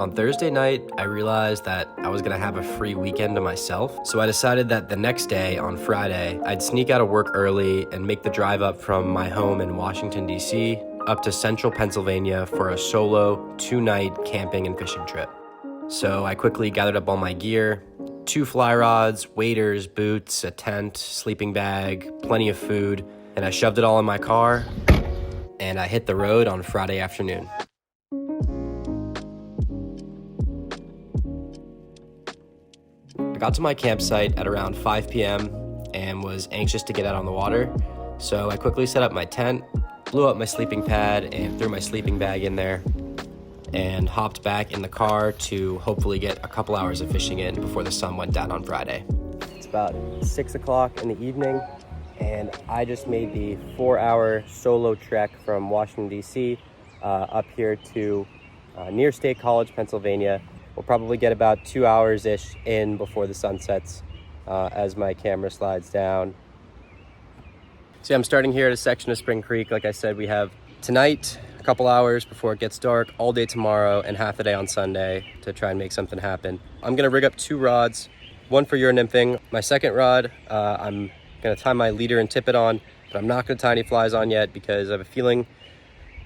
On Thursday night, I realized that I was gonna have a free weekend to myself, so I decided that the next day, on Friday, I'd sneak out of work early and make the drive up from my home in Washington, D.C. up to central Pennsylvania for a solo 2-night camping and fishing trip. So I quickly gathered up all my gear, 2 fly rods, waders, boots, a tent, sleeping bag, plenty of food, and I shoved it all in my car, and I hit the road on Friday afternoon. I got to my campsite at around 5 p.m. and was anxious to get out on the water, so I quickly set up my tent, blew up my sleeping pad, and threw my sleeping bag in there, and hopped back in the car to hopefully get a couple hours of fishing in before the sun went down on Friday. It's about 6 o'clock in the evening, and I just made the 4-hour solo trek from Washington, D.C. Up here to near State College, Pennsylvania. We'll probably get about 2 hours-ish in before the sun sets as my camera slides down. So I'm starting here at a section of Spring Creek. Like I said, we have tonight, a couple hours before it gets dark, all day tomorrow, and half the day on Sunday to try and make something happen. I'm gonna rig up 2 rods, one for Euro nymphing. My second rod, I'm gonna tie my leader and tippet on, but I'm not gonna tie any flies on yet because I have a feeling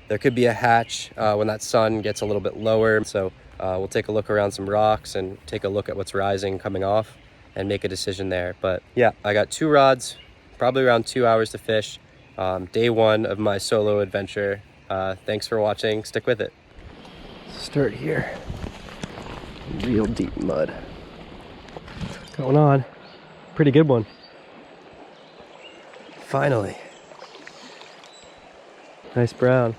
there could be a hatch when that sun gets a little bit lower. So we'll take a look around some rocks and take a look at what's rising coming off and make a decision there. But yeah, I got 2 rods, probably around 2 hours to fish. Day 1 of my solo adventure. Thanks for watching. Stick with it. Start here. Real deep mud. What's going on? Pretty good one. Finally. Nice brown.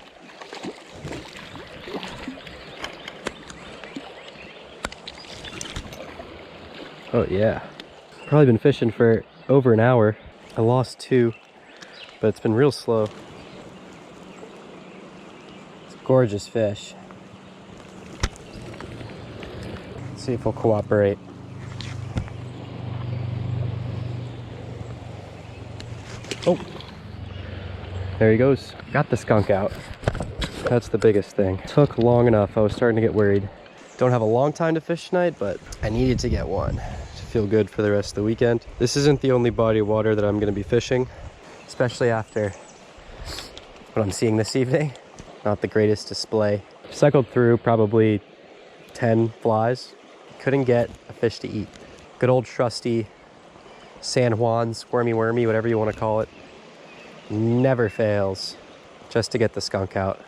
Oh yeah. Probably been fishing for over an hour. I lost 2, but it's been real slow. It's a gorgeous fish. Let's see if he'll cooperate. Oh, there he goes. Got the skunk out. That's the biggest thing. Took long enough. I was starting to get worried. Don't have a long time to fish tonight, but I needed to get one to feel good for the rest of the weekend. This isn't the only body of water that I'm going to be fishing, especially after what I'm seeing this evening. Not the greatest display. Cycled through probably 10 flies. Couldn't get a fish to eat. Good old trusty San Juan squirmy wormy, whatever you want to call it, never fails just to get the skunk out.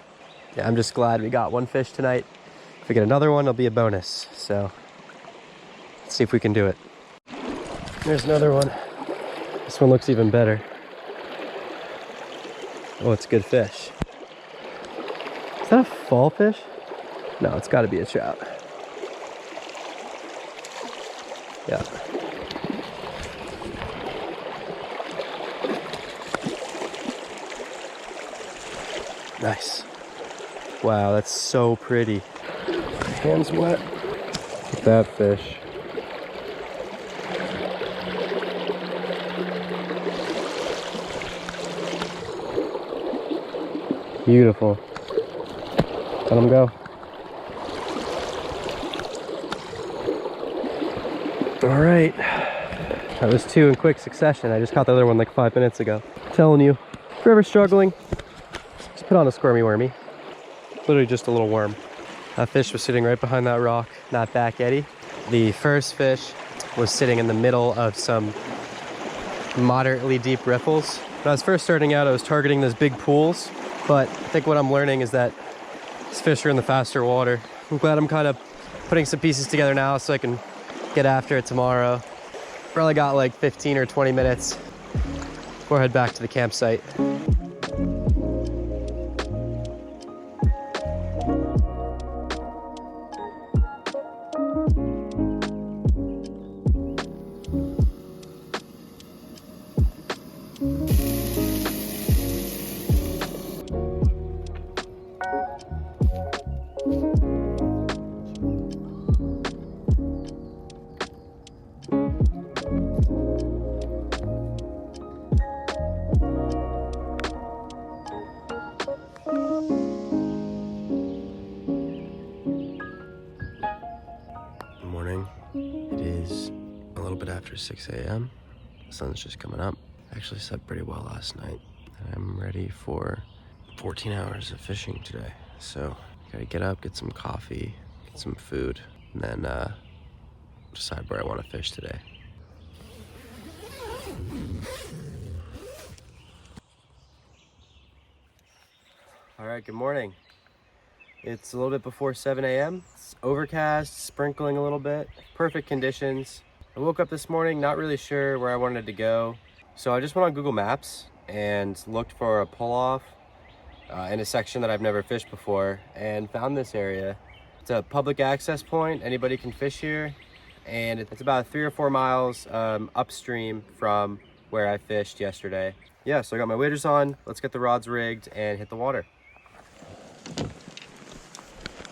Yeah, I'm just glad we got one fish tonight. If we get another one, it'll be a bonus. So let's see if we can do it. There's another one. This one looks even better. Oh, it's a good fish. Is that a fall fish? No, it's got to be a trout. Yeah. Nice. Wow, that's so pretty. Hands wet. Look at that fish. Beautiful. Let him go. All right. That was 2 in quick succession. I just caught the other one like 5 minutes ago. I'm telling you, if you're ever struggling, just put on a squirmy wormy. Literally just a little worm. That fish was sitting right behind that rock, that back eddy. The first fish was sitting in the middle of some moderately deep riffles. When I was first starting out, I was targeting those big pools, but I think what I'm learning is that these fish are in the faster water. I'm glad I'm kind of putting some pieces together now so I can get after it tomorrow. Probably got like 15 or 20 minutes before I head back to the campsite. bit after 6 a.m. The sun's just coming up. Actually slept pretty well last night. And I'm ready for 14 hours of fishing today. So gotta get up, get some coffee, get some food, and then decide where I want to fish today. All right, good morning. It's a little bit before 7 a.m. It's overcast, sprinkling a little bit, perfect conditions. I woke up this morning not really sure where I wanted to go. So I just went on Google Maps and looked for a pull-off in a section that I've never fished before and found this area. It's a public access point, anybody can fish here. And it's about 3 or 4 miles upstream from where I fished yesterday. Yeah, so I got my waders on, let's get the rods rigged and hit the water.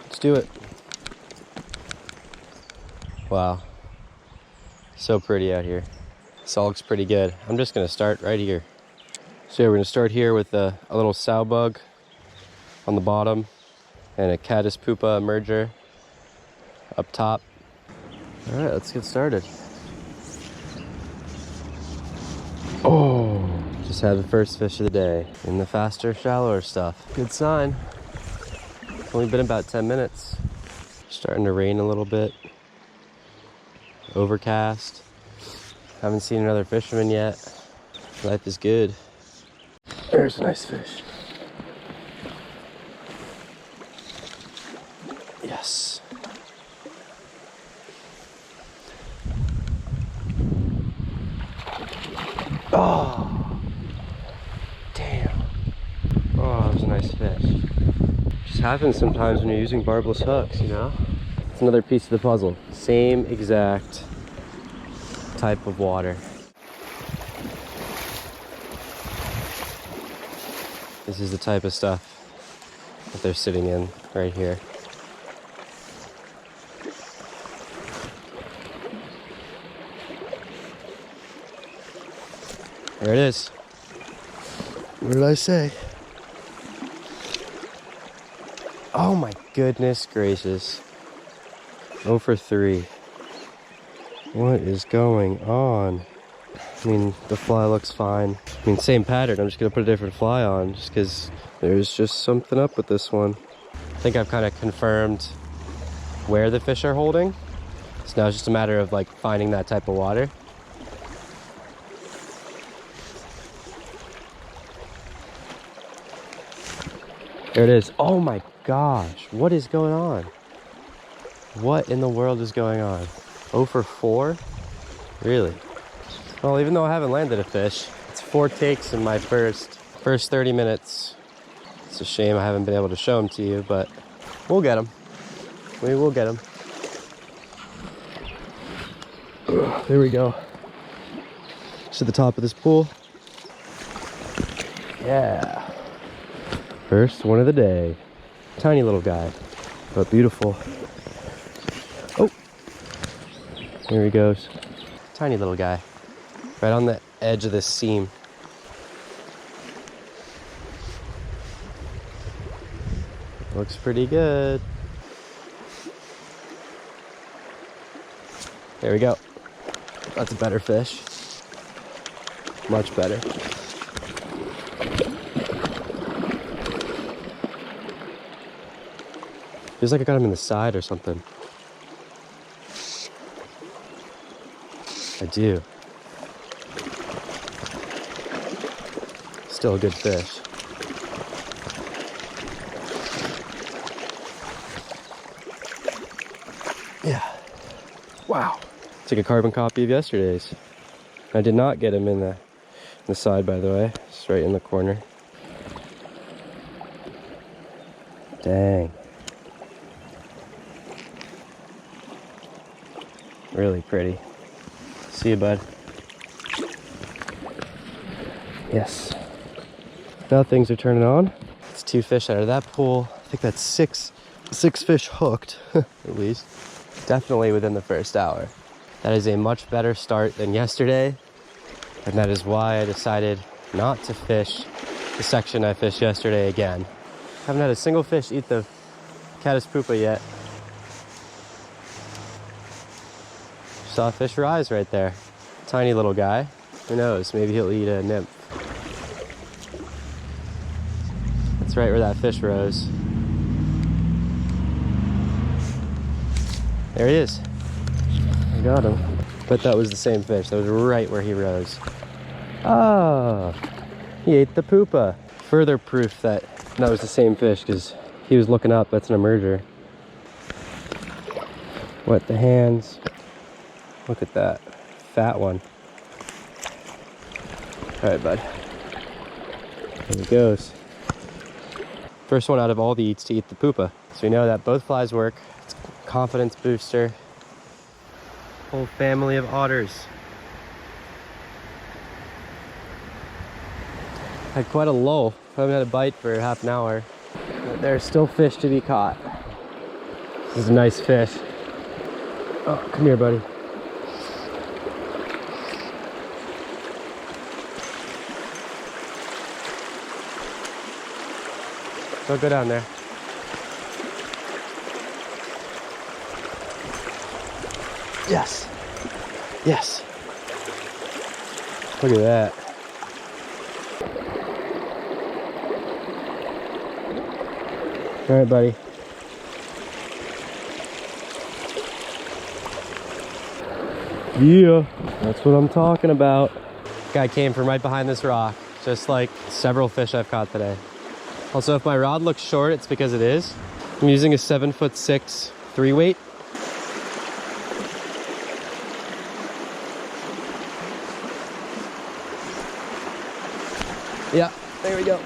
Let's do it. Wow, so pretty out here. This all looks pretty good. I'm just gonna start right here. So yeah, we're gonna start here with a little sow bug on the bottom and a caddis pupa emerger up top. All right, let's get started. Oh, just had the first fish of the day in the faster, shallower stuff. Good sign. It's only been about 10 minutes. Starting to rain a little bit. Overcast. Haven't seen another fisherman yet. Life is good. There's a nice fish. Yes. Oh, damn. Oh, that was a nice fish. Just happens sometimes when you're using barbless hooks, you know? It's another piece of the puzzle. Same exact type of water. This is the type of stuff that they're sitting in right here. There it is. What did I say? Oh my goodness gracious. 0 for 3. What is going on? I mean, the fly looks fine. I mean, same pattern. I'm just gonna put a different fly on just because there's just something up with this one. I think I've kind of confirmed where the fish are holding. So now it's just a matter of like finding that type of water. There it is. Oh my gosh, what is going on? What in the world is going on? 0 for 4? Really? Well, even though I haven't landed a fish, it's 4 takes in my first 30 minutes. It's a shame I haven't been able to show them to you, but we'll get them. We will get them. There we go. Just at the top of this pool. Yeah. First one of the day. Tiny little guy, but beautiful. Oh, here he goes. Tiny little guy, right on the edge of this seam. Looks pretty good. There we go. That's a better fish. Much better. Feels like I got him in the side or something. I do. Still a good fish. Yeah. Wow. It's like a carbon copy of yesterday's. I did not get him in the side, by the way. It's right in the corner. Dang. Really pretty. See you, bud. Yes. Now things are turning on. It's 2 fish out of that pool. I think that's six fish hooked, at least. Definitely within the first hour. That is a much better start than yesterday. And that is why I decided not to fish the section I fished yesterday again. Haven't had a single fish eat the caddis pupa yet. Saw a fish rise right there. Tiny little guy. Who knows? Maybe he'll eat a nymph. That's right where that fish rose. There he is. I got him. But that was the same fish. That was right where he rose. Oh, he ate the poopa. Further proof that that was the same fish because he was looking up. That's an emerger. Wet the hands. Look at that. Fat one. All right, bud. There he goes. First one out of all the eats to eat the poopa. So we know that both flies work. It's a confidence booster. Whole family of otters. Had quite a lull. Haven't had a bite for half an hour. But there's still fish to be caught. This is a nice fish. Oh, come here, buddy. Don't go down there. Yes. Yes. Look at that. All right, buddy. Yeah, that's what I'm talking about. Guy came from right behind this rock, just like several fish I've caught today. Also, if my rod looks short, it's because it is. I'm using a 7'6" 3-weight. Yeah, there we go.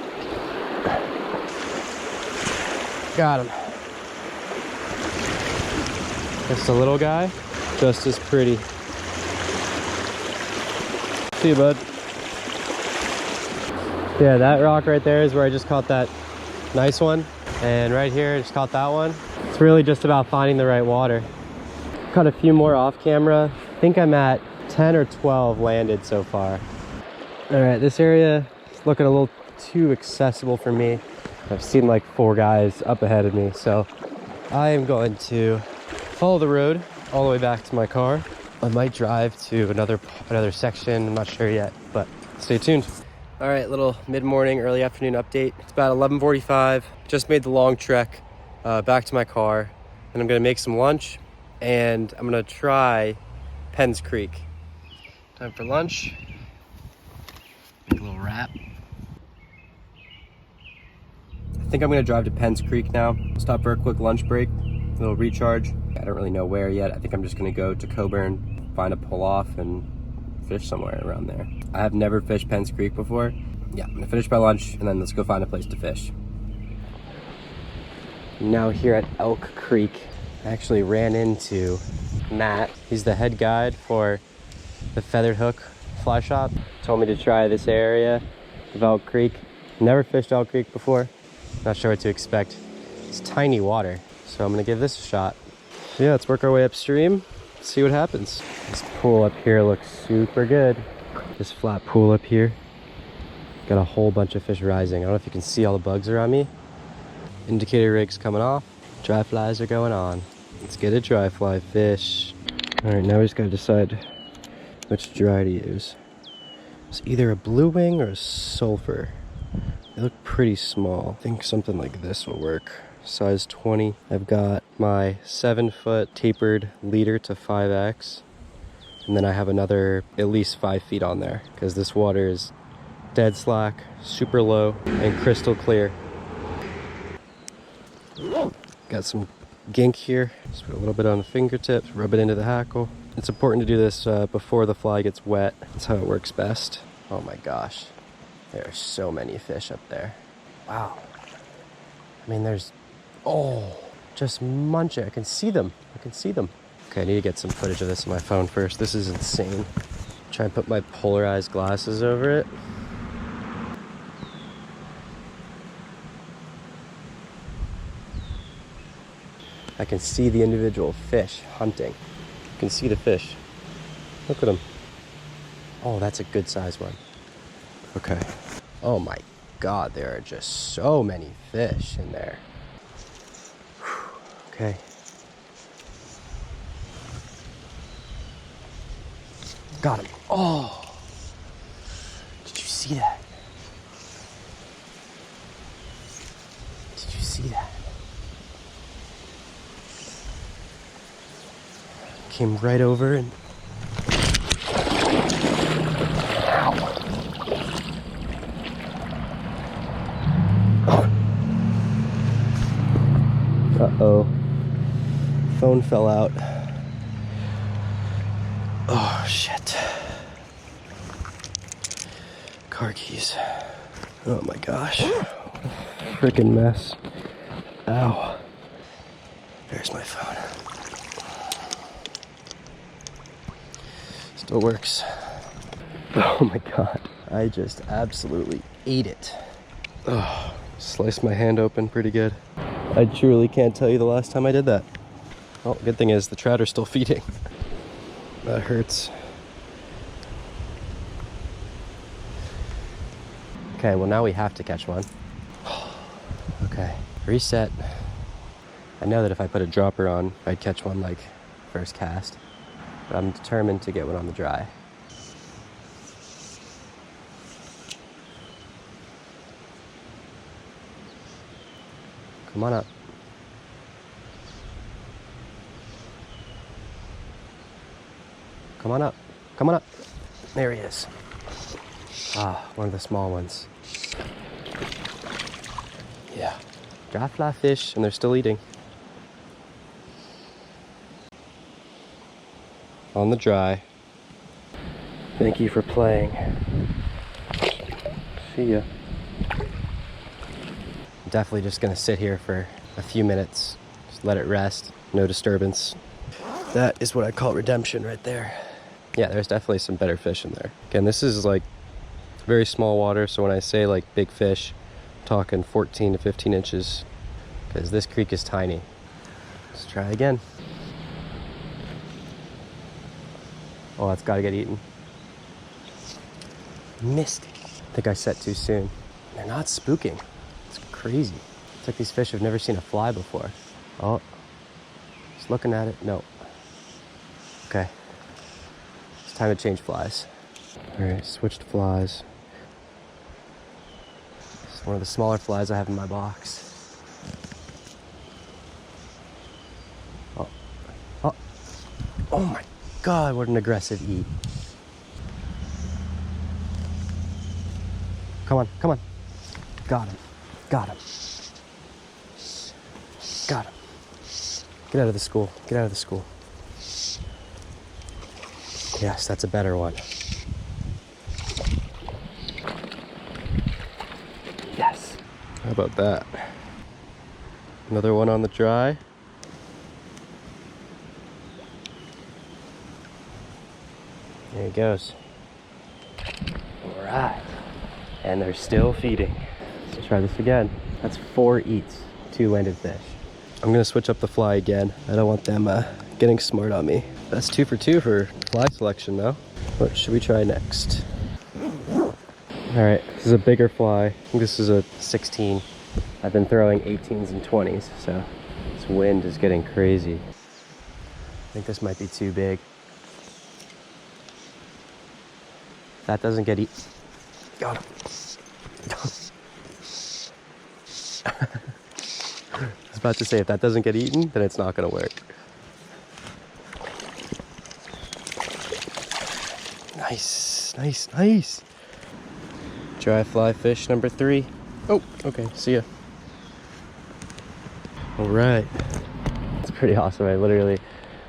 Got him. Just a little guy, just as pretty. See you, bud. Yeah, that rock right there is where I just caught that nice one. And right here, I just caught that one. It's really just about finding the right water. Caught a few more off camera. I think I'm at 10 or 12 landed so far. All right, this area is looking a little too accessible for me. I've seen like 4 guys up ahead of me, so I am going to follow the road all the way back to my car. I might drive to another section. I'm not sure yet, but stay tuned. All right, little mid-morning, early afternoon update. It's about 11:45. Just made the long trek back to my car, and I'm gonna make some lunch, and I'm gonna try Penns Creek. Time for lunch. Make a little wrap. I think I'm gonna drive to Penns Creek now. Stop for a quick lunch break, a little recharge. I don't really know where yet. I think I'm just gonna go to Coburn, find a pull-off, and fish somewhere around there. I have never fished Penns Creek before. Yeah, I'm gonna finish my lunch and then let's go find a place to fish. I'm now here at Elk Creek. I actually ran into Matt. He's the head guide for the Feathered Hook Fly Shop. Told me to try this area of Elk Creek. Never fished Elk Creek before. Not sure what to expect. It's tiny water, so I'm gonna give this a shot. Yeah, let's work our way upstream. See what happens. This pool up here looks super good. This flat pool up here. Got a whole bunch of fish rising. I don't know if you can see all the bugs around me. Indicator rig's coming off. Dry flies are going on. Let's get a dry fly fish. All right, now we just gotta decide which dry to use. It's either a blue wing or a sulfur. They look pretty small. I think something like this will work. Size 20. I've got my 7-foot tapered leader to 5X. And then I have another at least 5 feet on there because this water is dead slack, super low, and crystal clear. Got some gink here. Just put a little bit on the fingertips, rub it into the hackle. It's important to do this before the fly gets wet. That's how it works best. Oh my gosh. There are so many fish up there. Wow. I mean, there's, oh, just munching. I can see them. I can see them. Okay, I need to get some footage of this on my phone first. This is insane. Try and put my polarized glasses over it. I can see the individual fish hunting. You can see the fish. Look at them. Oh, that's a good size one. Okay. Oh my God, there are just so many fish in there. Whew. Okay. Got him. Oh, did you see that? Did you see that? Came right over and... Uh-oh. Phone fell out. Oh, shit. Car keys. Oh my gosh. Freaking mess. Ow. There's my phone. Still works. Oh my god. I just absolutely ate it. Oh, sliced my hand open pretty good. I truly can't tell you the last time I did that. Well, good thing is the trout are still feeding. That hurts. Okay, well now we have to catch one. Okay, reset. I know that if I put a dropper on, I'd catch one like first cast. But I'm determined to get one on the dry. Come on up. Come on up. Come on up. There he is. Ah, one of the small ones. Yeah. Dry fly fish, and they're still eating. On the dry. Thank you for playing. See ya. I'm definitely just gonna sit here for a few minutes. Just let it rest. No disturbance. That is what I call redemption right there. Yeah, there's definitely some better fish in there. Again, this is like very small water, so when I say like big fish, I'm talking 14 to 15 inches, because this creek is tiny. Let's try again. Oh, that's gotta get eaten. Missed it. I think I set too soon. They're not spooking. It's crazy. It's like these fish have never seen a fly before. Oh, just looking at it. No. Okay. It's time to change flies. All right, switched flies. It's one of the smaller flies I have in my box. Oh, oh, oh my God, what an aggressive eat. Come on, come on. Got him, got him. Got him. Get out of the school, get out of the school. Yes, that's a better one. Yes. How about that? Another one on the dry. There he goes. All right. And they're still feeding. Let's try this again. That's 4 eats, 2-ended fish. I'm gonna switch up the fly again. I don't want them getting smart on me. That's 2 for 2 for fly selection though. What should we try next? All right, this is a bigger fly. I think this is a 16. I've been throwing 18s and 20s, so this wind is getting crazy. I think this might be too big. If that doesn't get eaten. Got him. I was about to say, if that doesn't get eaten, then it's not gonna work. Nice, nice, nice. Dry fly fish number 3. Oh, okay, see ya. All right. It's pretty awesome. I literally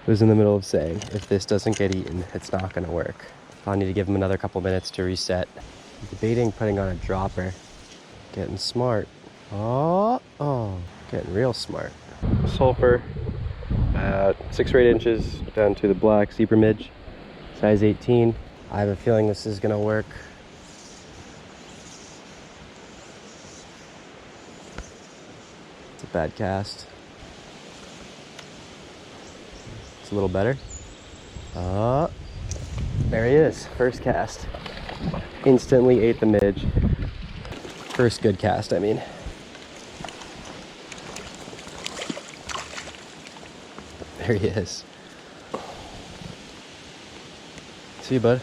was in the middle of saying, if this doesn't get eaten, it's not gonna work. I'll need to give him another couple minutes to reset. I'm debating putting on a dropper. Getting smart. Oh, getting real smart. Sulfur, 6 or 8 inches down to the black zebra midge, size 18. I have a feeling this is gonna work. It's a bad cast. It's a little better. There he is, first cast. Instantly ate the midge. First good cast, I mean. There he is. See you, bud.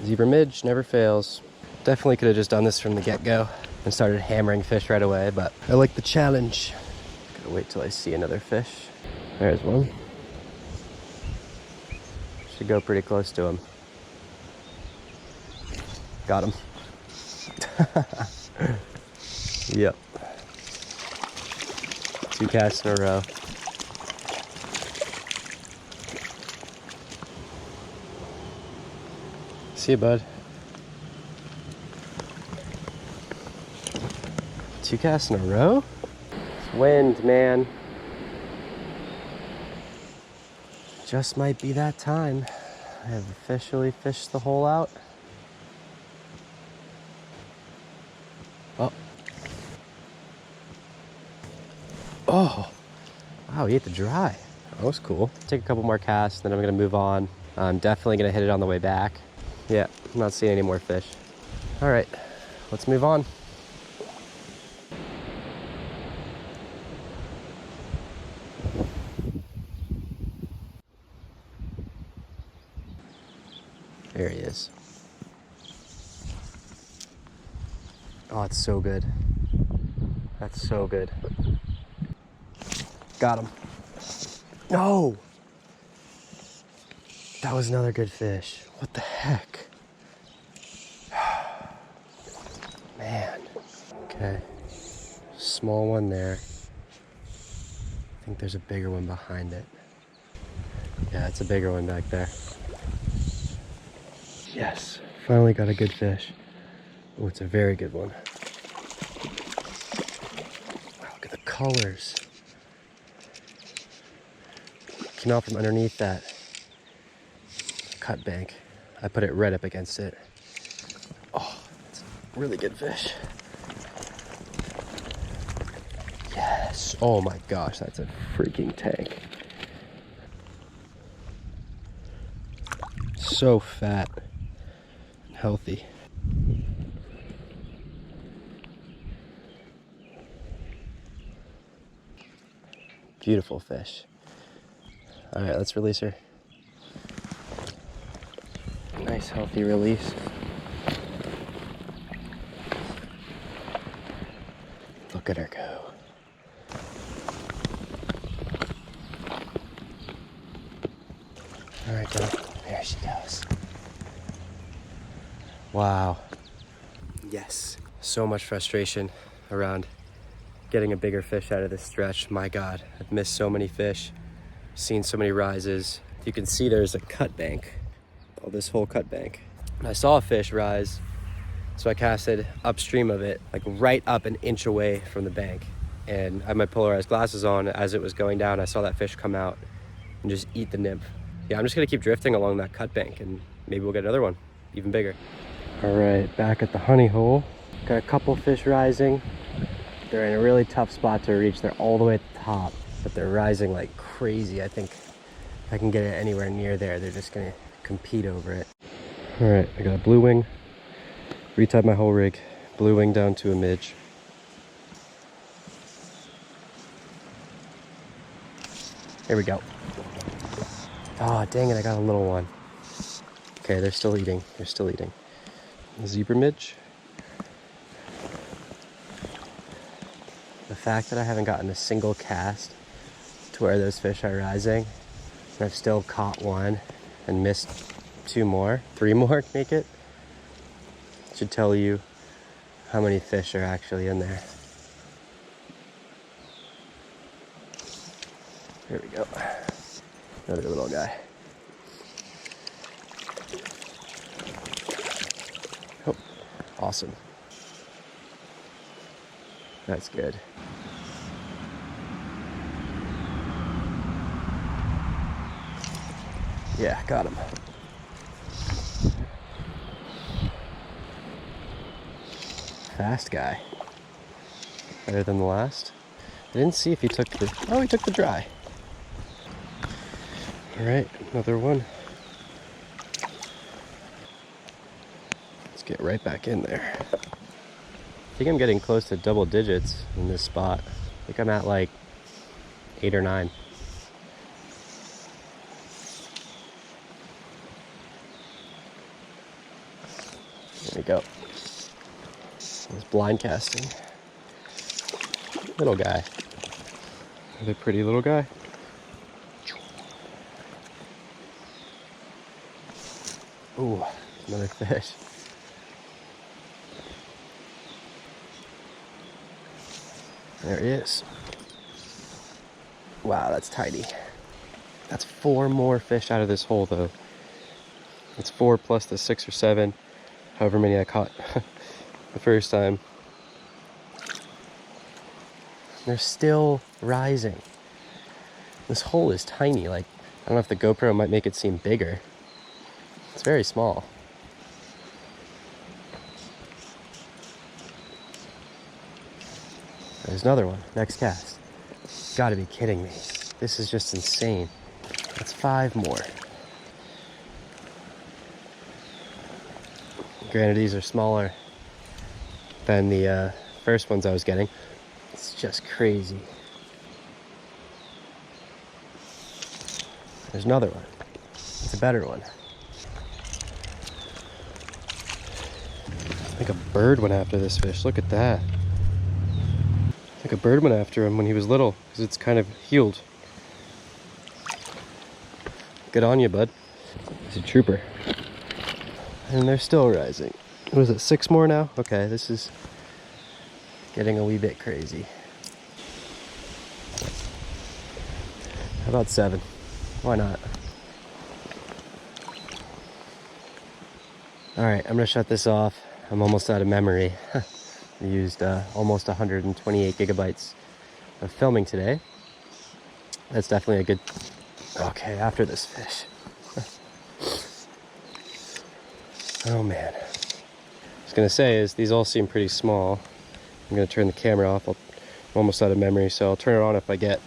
Zebra midge never fails. Definitely could have just done this from the get-go and started hammering fish right away, but I like the challenge. Gotta wait till I see another fish. There's one. Should go pretty close to him. Got him. Yep. 2 casts in a row. See you, bud. 2 casts in a row? It's wind, man. Just might be that time. I have officially fished the hole out. Oh. Oh. Wow, he ate the dry. That was cool. Take a couple more casts, then I'm gonna move on. I'm definitely gonna hit it on the way back. Yeah, I'm not seeing any more fish. All right, let's move on. There he is. Oh, it's so good. That's so good. Got him. No! That was another good fish. What the heck? Man. Okay. Small one there. I think there's a bigger one behind it. Yeah, it's a bigger one back there. Yes, finally got a good fish. Oh, it's a very good one. Wow, look at the colors. Came out from underneath that cut bank. I put it right up against it. Oh, it's a really good fish. Yes. Oh my gosh, that's a freaking tank. So fat and healthy. Beautiful fish. All right, let's release her. Nice healthy release. Look at her go. All right, girl. There she goes. Wow. Yes. So much frustration around getting a bigger fish out of this stretch. My God, I've missed so many fish, seen so many rises. You can see there's a cut bank. Oh, this whole cut bank. And I saw a fish rise, so I casted upstream of it, like right up an inch away from the bank. And I had my polarized glasses on. As it was going down, I saw that fish come out and just eat the nymph. Yeah, I'm just gonna keep drifting along that cut bank and maybe we'll get another one, even bigger. All right, back at the honey hole. Got a couple fish rising. They're in a really tough spot to reach. They're all the way at the top, but they're rising like crazy. I think if I can get it anywhere near there, they're just gonna compete over it. All right, I got a blue wing. Retied my whole rig. Blue wing down to a midge. Here we go. Oh, dang it, I got a little one. Okay, they're still eating. They're still eating. Zebra midge. The fact that I haven't gotten a single cast to where those fish are rising, and I've still caught one and missed 2 more, 3 more to make it, should tell you how many fish are actually in there. There we go. Another little guy. Oh, awesome. That's good. Yeah, got him. Fast guy. Better than the last. I didn't see if he took the... Oh, he took the dry. All right, another one. Let's get right back in there. I think I'm getting close to double digits in this spot. I think I'm at like 8 or 9. There you go. It's blind casting. Little guy. Another pretty little guy. Ooh, another fish. There he is. Wow, that's tiny. That's 4 more fish out of this hole though. It's 4 plus the 6 or 7, however many I caught the first time. They're still rising. This hole is tiny. Like, I don't know if the GoPro might make it seem bigger. It's very small. There's another one. Next cast. Gotta be kidding me. This is just insane. That's 5 more. Granted, these are smaller than the first ones I was getting. It's just crazy. There's another one. It's a better one. I think a bird went after this fish. Look at that. I think a bird went after him when he was little because it's kind of healed. Good on you, bud. He's a trooper. And they're still rising. What is it, 6 more now? Okay, this is getting a wee bit crazy. How about 7? Why not? All right, I'm gonna shut this off. I'm almost out of memory. I used almost 128 gigabytes of filming today. That's definitely a good... Okay, after this fish. Oh man. What I was gonna say is these all seem pretty small. I'm gonna turn the camera off. I'm almost out of memory, so I'll turn it on if I get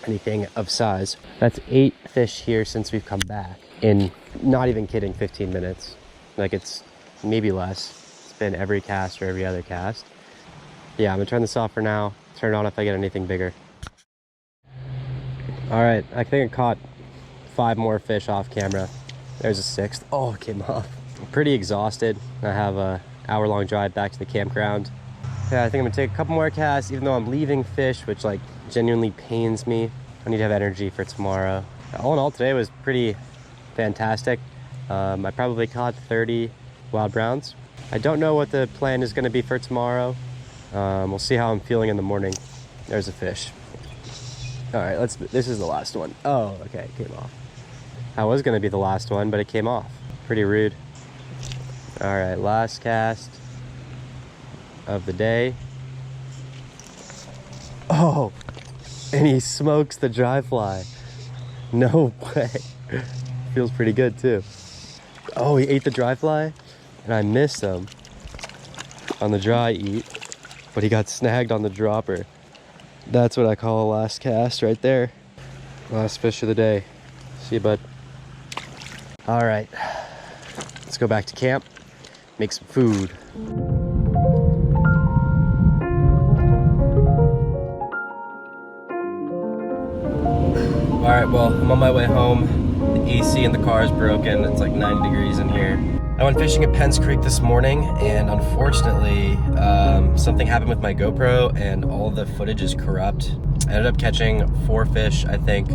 anything of size. That's 8 fish here since we've come back. In, not even kidding, 15 minutes. Like, it's maybe less. It's been every cast or every other cast. Yeah, I'm gonna turn this off for now. Turn it on if I get anything bigger. All right, I think I caught 5 more fish off camera. There's a 6th. Oh, it came off. I'm pretty exhausted. I have a hour-long drive back to the campground. Yeah, I think I'm gonna take a couple more casts, even though I'm leaving fish, which like genuinely pains me. I need to have energy for tomorrow. All in all, today was pretty fantastic. I probably caught 30 wild browns. I don't know what the plan is gonna be for tomorrow. We'll see how I'm feeling in the morning. There's a fish. All right, this is the last one. Oh, okay, it came off. That was gonna be the last one, but it came off. Pretty rude. All right, last cast of the day. Oh, and he smokes the dry fly. No way. Feels pretty good too. Oh, he ate the dry fly, and I missed him on the dry eat, but he got snagged on the dropper. That's what I call a last cast right there. Last fish of the day. See you, bud. All right, let's go back to camp, make some food. All right, well, I'm on my way home. The AC in the car is broken. It's like 90 degrees in here. I went fishing at Penns Creek this morning, and unfortunately, something happened with my GoPro, and all the footage is corrupt. I ended up catching 4 fish, I think.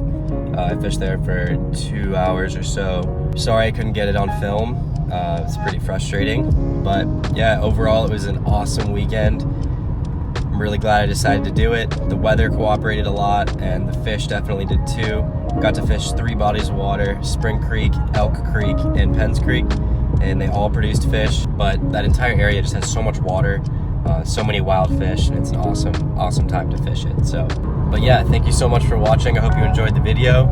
I fished there for 2 hours or so. Sorry I couldn't get it on film. It's pretty frustrating, but yeah, overall it was an awesome weekend. I'm really glad I decided to do it. The weather cooperated a lot, and the fish definitely did too. Got to fish 3 bodies of water: Spring Creek, Elk Creek, and Penns Creek, and they all produced fish. But that entire area just has so much water, so many wild fish, and it's an awesome time to fish it. So, but yeah, thank you so much for watching. I hope you enjoyed the video.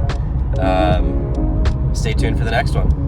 Stay tuned for the next one.